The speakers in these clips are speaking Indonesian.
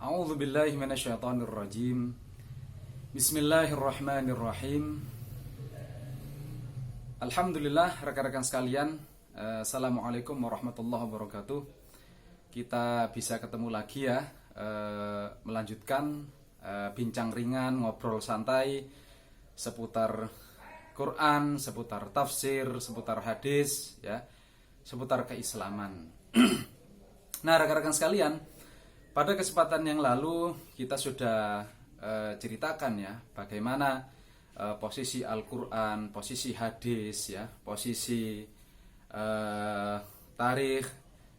A'udzu billahi minasyaitonir rajim. Bismillahirrahmanirrahim. Alhamdulillah rekan-rekan sekalian, Assalamualaikum warahmatullahi wabarakatuh. Kita bisa ketemu lagi ya, melanjutkan bincang ringan, ngobrol santai seputar Quran, seputar tafsir, seputar hadis ya, seputar keislaman. Nah, rekan-rekan sekalian, pada kesempatan yang lalu kita sudah ceritakan ya bagaimana posisi Al-Quran, posisi hadis ya, posisi tarikh,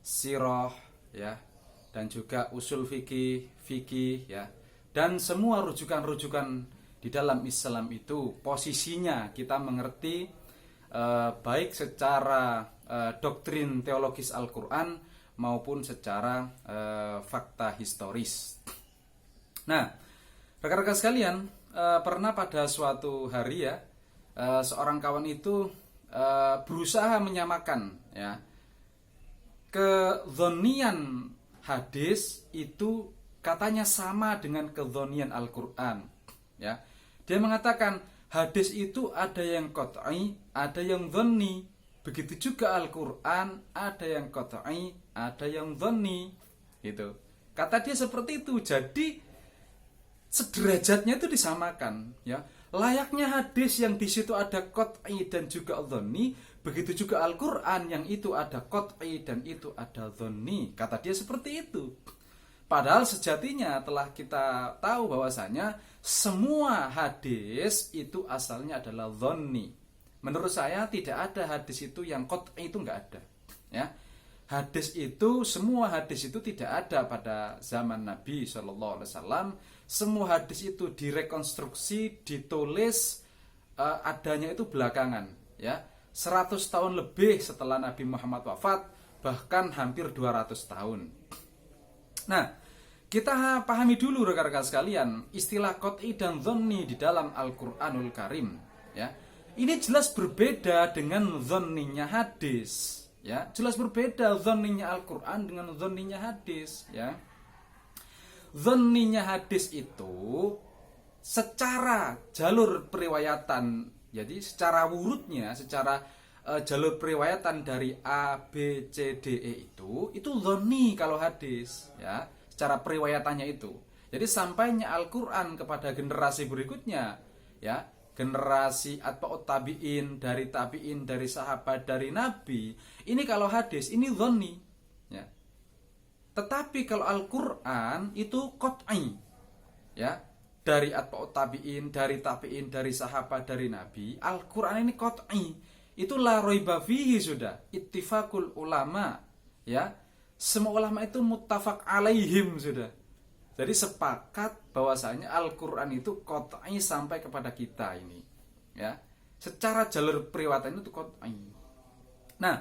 sirah ya, dan juga usul fikih ya, dan semua rujukan-rujukan di dalam Islam itu posisinya kita mengerti baik secara doktrin teologis Al-Quran maupun secara fakta historis. Nah, rekan-rekan sekalian, pernah pada suatu hari ya, seorang kawan itu berusaha menyamakan ya, kedzonian hadis itu katanya sama dengan kedzonian Al-Quran ya. Dia mengatakan hadis itu ada yang qat'i, ada yang dzonni. Begitu juga Al-Quran, ada yang qat'i, ada yang dzonni gitu. Kata dia seperti itu. Jadi sederajatnya itu disamakan ya. Layaknya hadis yang di situ ada qat'i dan juga dzonni, begitu juga Al-Quran yang itu ada qat'i dan itu ada dzonni. Kata dia seperti itu. Padahal sejatinya telah kita tahu bahwasanya semua hadis itu asalnya adalah dzonni. Menurut saya tidak ada hadis itu yang qat'i, itu enggak ada ya. Hadis itu, semua hadis itu tidak ada pada zaman Nabi SAW. Semua hadis itu direkonstruksi, ditulis, adanya itu belakangan ya. 100 tahun lebih setelah Nabi Muhammad wafat, bahkan hampir 200 tahun. Nah, kita pahami dulu rekan-rekan sekalian istilah qat'i dan dzonni di dalam Al-Qur'anul Karim ya. Ini jelas berbeda dengan dzonninya hadis ya. Jelas berbeda dzonninya Al-Quran dengan dzonninya hadis ya. Dzonninya hadis itu secara jalur periwayatan, jadi secara wurudnya, secara jalur periwayatan dari A, B, C, D, E itu dzonni kalau hadis ya. Secara periwayatannya itu. Jadi sampainya Al-Quran kepada generasi berikutnya ya, generasi atba'ut tabi'in, dari sahabat, dari nabi, ini kalau hadis ini dzonni ya. Tetapi kalau Al-Quran itu qat'i ya, dari atba'ut tabi'in, dari sahabat, dari nabi. Al-Quran ini qat'i, itu la raiba fihi, sudah ittifaqul ulama ya. Semua ulama itu muttafaq alaihim sudah. Jadi sepakat bahwasanya Al-Quran itu qat'i sampai kepada kita ini ya. Secara jalur periwayatan itu qat'i. Nah,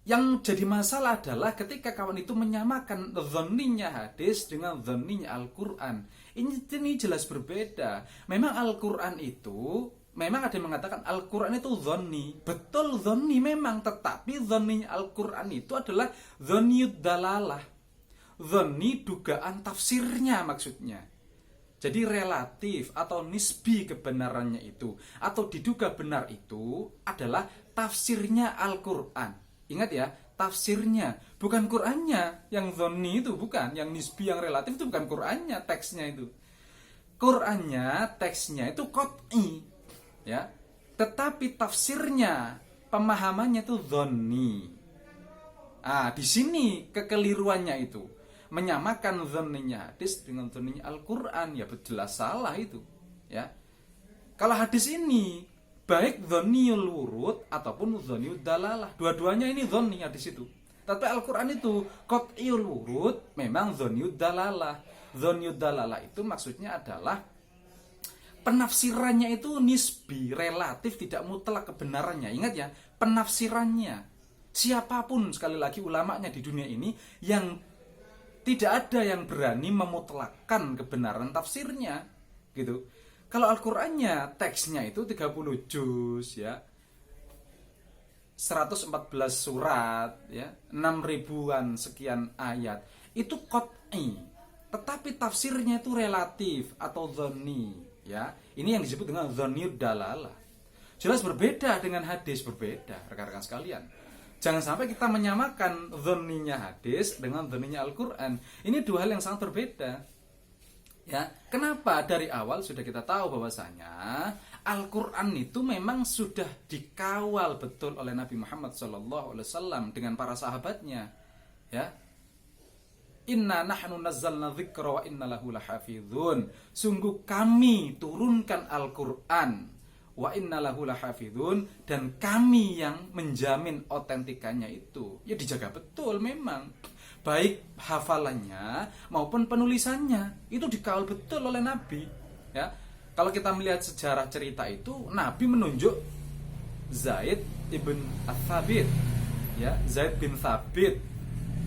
yang jadi masalah adalah ketika kawan itu menyamakan dzonninya hadis dengan dzonninya Al-Quran. Ini jelas berbeda. Memang Al-Quran itu, memang ada yang mengatakan Al-Quran itu dzonni. Betul dzonni memang, tetapi dzonninya Al-Quran itu adalah dzonniyud dalalah. Dzonni dugaan tafsirnya maksudnya. Jadi relatif atau nisbi kebenarannya itu, atau diduga benar itu adalah tafsirnya Al-Quran. Ingat ya, tafsirnya, bukan Qurannya. Yang dzonni itu bukan, yang nisbi, yang relatif itu bukan Qurannya, teksnya itu. Qurannya, teksnya itu qat'i ya. Tetapi tafsirnya, pemahamannya itu dzonni. Di sini kekeliruannya itu. Menyamakan dzonninya hadis dengan dzonninya Al-Quran, ya jelas salah itu ya. Kalau hadis ini baik dzonniyul wurud ataupun dzonniyud dalalah, dua-duanya ini dzonni hadis itu. Tapi Al-Quran itu qat'iyul wurud, memang dzonniyud dalalah. Dzonniyud dalalah itu maksudnya adalah penafsirannya itu nisbi, relatif, tidak mutlak kebenarannya. Ingat ya, penafsirannya. Siapapun, sekali lagi ulamanya di dunia ini, yang tidak ada yang berani memutlakkan kebenaran tafsirnya gitu. Kalau Al-Qur'annya teksnya itu 30 juz ya, 114 surat ya, 6 ribuan sekian ayat, itu qat'i tetapi tafsirnya itu relatif atau dhonni, ya. Ini yang disebut dengan dhonniud dalalah. Jelas berbeda dengan hadis, berbeda rekan-rekan sekalian. Jangan sampai kita menyamakan dhonninya hadis dengan dhonninya Al-Qur'an. Ini dua hal yang sangat berbeda. Ya, kenapa? Dari awal sudah kita tahu bahwasanya Al-Qur'an itu memang sudah dikawal betul oleh Nabi Muhammad SAW dengan para sahabatnya. Ya. Inna nahnu nazzalna dzikra wa inna lahu lahafizun. Sungguh kami turunkan Al-Qur'an wa inna lahu lahafizun, dan kami yang menjamin otentikannya itu. Ya dijaga betul memang. Baik hafalannya maupun penulisannya itu dikawal betul oleh Nabi. Ya. Kalau kita melihat sejarah cerita itu, Nabi menunjuk Zaid ibn Ats-Tsabit. Ya, Zaid bin Tsabit.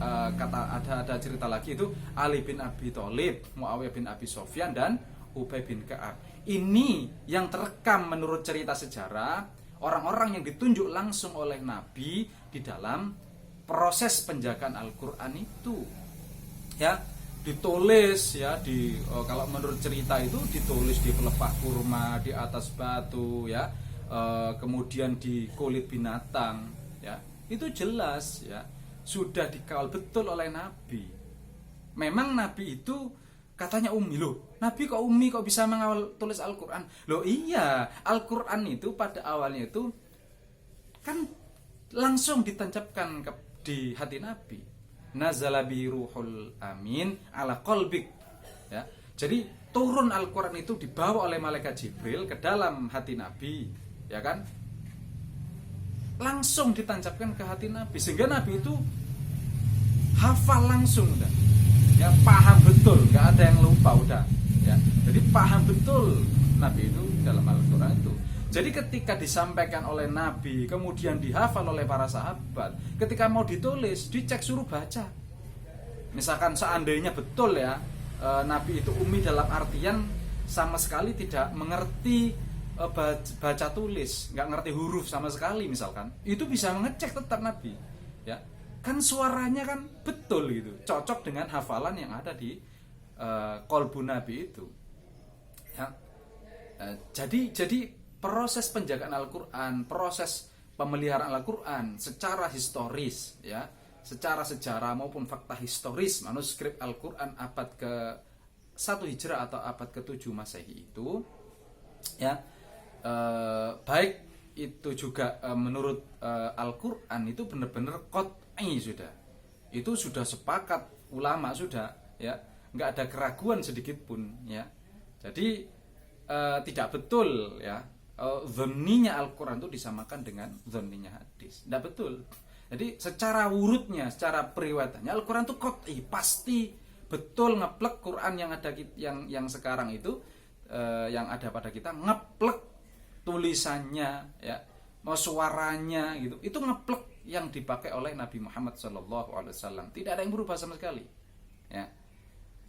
Ada cerita lagi itu Ali bin Abi Thalib, Muawiyah bin Abi Sufyan, dan Ubay bin Ka'ab. Ini yang terekam menurut cerita sejarah orang-orang yang ditunjuk langsung oleh Nabi di dalam proses penjagaan Al-Qur'an itu. Ya, ditulis ya kalau menurut cerita itu ditulis di pelepah kurma, di atas batu ya, kemudian di kulit binatang ya. Itu jelas ya, sudah dikawal betul oleh Nabi. Memang Nabi itu katanya ummi. Loh, Nabi kok ummi, kok bisa mengawal tulis Al-Qur'an? Loh iya, Al-Qur'an itu pada awalnya itu kan langsung ditancapkan di hati Nabi. Nazala bi ruhul amin ala qalbik. Ya. Jadi turun Al-Qur'an itu dibawa oleh malaikat Jibril ke dalam hati Nabi, ya kan? Langsung ditancapkan ke hati Nabi sehingga Nabi itu hafal langsung udah. Ya, paham betul, nggak ada yang lupa udah. Ya. Jadi paham betul Nabi itu dalam Al-Qur'an itu. Jadi ketika disampaikan oleh Nabi, kemudian dihafal oleh para sahabat, ketika mau ditulis, dicek suruh baca. Misalkan seandainya betul ya, Nabi itu ummi dalam artian sama sekali tidak mengerti baca tulis, nggak ngerti huruf sama sekali misalkan, itu bisa mengecek tetap Nabi. Ya, kan suaranya kan betul gitu, cocok dengan hafalan yang ada di kolbu Nabi itu. Ya, jadi proses penjagaan Al-Qur'an, proses pemeliharaan Al-Qur'an secara historis ya, secara sejarah maupun fakta historis manuskrip Al-Qur'an abad ke-1 Hijrah atau abad ke-7 Masehi itu ya, baik itu juga menurut Al-Qur'an itu benar-benar qat'i sudah. Itu sudah sepakat ulama sudah ya, nggak ada keraguan sedikit pun ya. Jadi tidak betul ya, dhonninya Al-Qur'an itu disamakan dengan dhonninya hadis. Tidak betul. Jadi secara wurudnya, secara periwayatannya Al-Qur'an itu qat'i, pasti betul ngeplek Quran yang ada yang sekarang itu yang ada pada kita, ngeplek tulisannya ya, mau suaranya gitu. Itu ngeplek yang dipakai oleh Nabi Muhammad SAW. Tidak ada yang berubah sama sekali. Ya.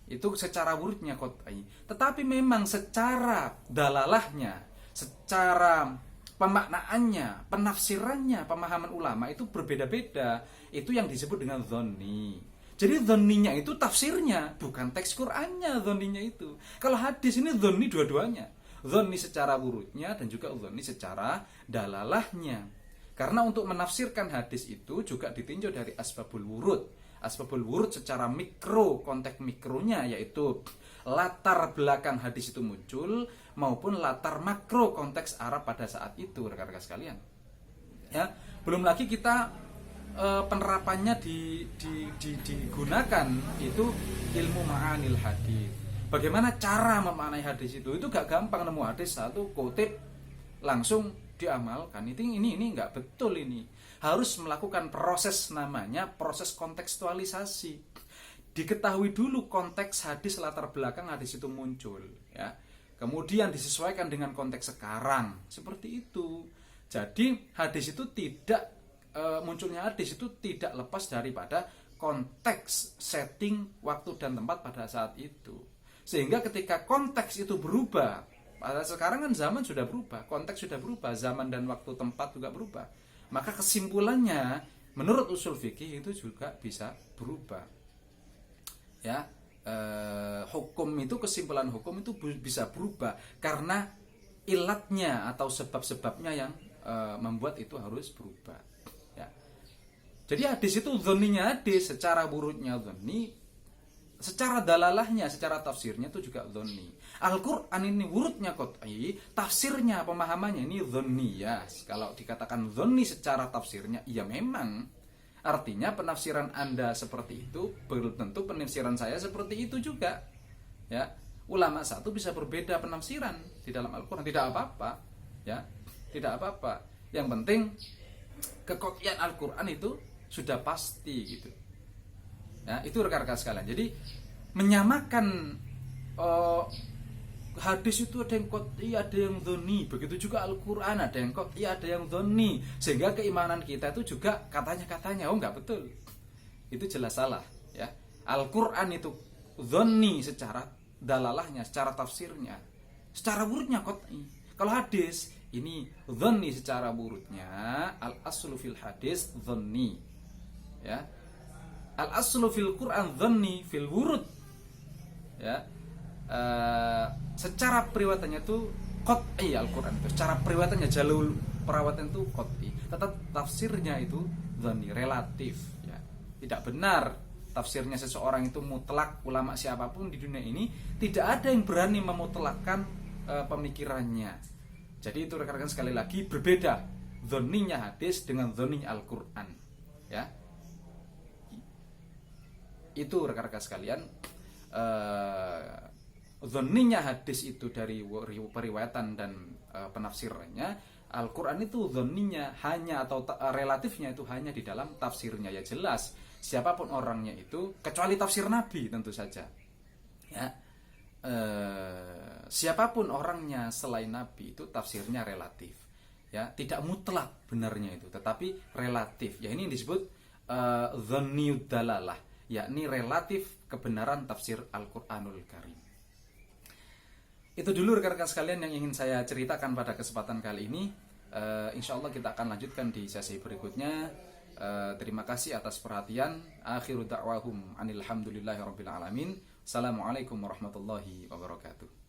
Itu secara wurudnya qat'i. Tetapi memang secara dalalahnya, secara pemaknaannya, penafsirannya, pemahaman ulama itu berbeda-beda. Itu yang disebut dengan dhonni. Jadi dhonninya itu tafsirnya, bukan teks Qur'annya dhonninya itu. Kalau hadis ini dhonni dua-duanya. Dhonni secara wurudnya dan juga dhonni secara dalalahnya. Karena untuk menafsirkan hadis itu juga ditinjau dari asbabul wurud. Asbabul wurud secara mikro, konteks mikronya yaitu latar belakang hadis itu muncul maupun latar makro konteks Arab pada saat itu, rekan-rekan sekalian. Ya, belum lagi kita penerapannya digunakan itu ilmu ma'anil hadis. Bagaimana cara memaknai hadis itu gak gampang. Nemu hadis satu kutip langsung diamalkan. Ini nggak betul ini. Harus melakukan proses namanya proses kontekstualisasi. Diketahui dulu konteks hadis, latar belakang hadis itu muncul ya. Kemudian disesuaikan dengan konteks sekarang. Seperti itu. Jadi hadis itu munculnya hadis itu tidak lepas daripada konteks, setting, waktu dan tempat pada saat itu. Sehingga ketika konteks itu berubah, pada sekarang kan zaman sudah berubah, konteks sudah berubah, zaman dan waktu tempat juga berubah. Maka kesimpulannya menurut usul fikih itu juga bisa berubah. Ya, hukum itu, kesimpulan hukum itu bisa berubah karena ilatnya atau sebab-sebabnya yang membuat itu harus berubah. Ya. Jadi hadis itu dzonninya hadis, secara wurudnya dzonni, secara dalalahnya, secara tafsirnya itu juga dzonni. Al-Quran ini wurudnya qat'i, tafsirnya, pemahamannya ini dzonni ya. Kalau dikatakan dzonni secara tafsirnya, ya memang. Artinya penafsiran Anda seperti itu, belum tentu penafsiran saya seperti itu juga. Ya, ulama satu bisa berbeda penafsiran di dalam Al-Quran, tidak apa-apa. Ya, tidak apa-apa. Yang penting kekokian Al-Quran itu sudah pasti gitu. Ya, itu rekan-rekan sekalian. Jadi menyamakan hadis itu ada yang qat'i, ada yang dzonni. Begitu juga Al-Quran ada yang qat'i, ada yang dzonni. Sehingga keimanan kita itu juga katanya oh enggak betul. Itu jelas salah, ya. Al-Quran itu dzonni secara dalalahnya, secara tafsirnya. Secara wurudnya qat'i. Kalau hadis ini dzonni secara wurudnya, al-aslu fil hadis dzonni. Ya. Al-aslu fil Quran dzonni fil wurud. Ya. Secara periwatannya itu qat'i Al-Quran itu. Secara periwatannya, jalur perawatan itu qat'i. Tetap tafsirnya itu dzonni, relatif ya. Tidak benar tafsirnya seseorang itu mutlak. Ulama siapapun di dunia ini tidak ada yang berani memutlakkan pemikirannya. Jadi itu rekan-rekan sekali lagi berbeda dzonninya hadis dengan dzonninya Al-Quran ya. Itu rekan-rekan sekalian, dzonninya hadis itu dari periwayatan dan penafsirannya. Al-Quran itu dzonninya hanya atau relatifnya itu hanya di dalam tafsirnya. Ya jelas siapapun orangnya itu, kecuali tafsir Nabi tentu saja ya. Siapapun orangnya selain Nabi itu tafsirnya relatif ya, tidak mutlak benarnya itu, tetapi relatif ya. Ini disebut dzonniyud dalalah, yakni relatif kebenaran tafsir Al-Quranul Karim. Itu dulu rekan-rekan sekalian yang ingin saya ceritakan pada kesempatan kali ini. Insya Allah kita akan lanjutkan di sesi berikutnya. Terima kasih atas perhatian. Akhiru da'wahum anilhamdulillahirabbil alamin. Assalamualaikum warahmatullahi wabarakatuh.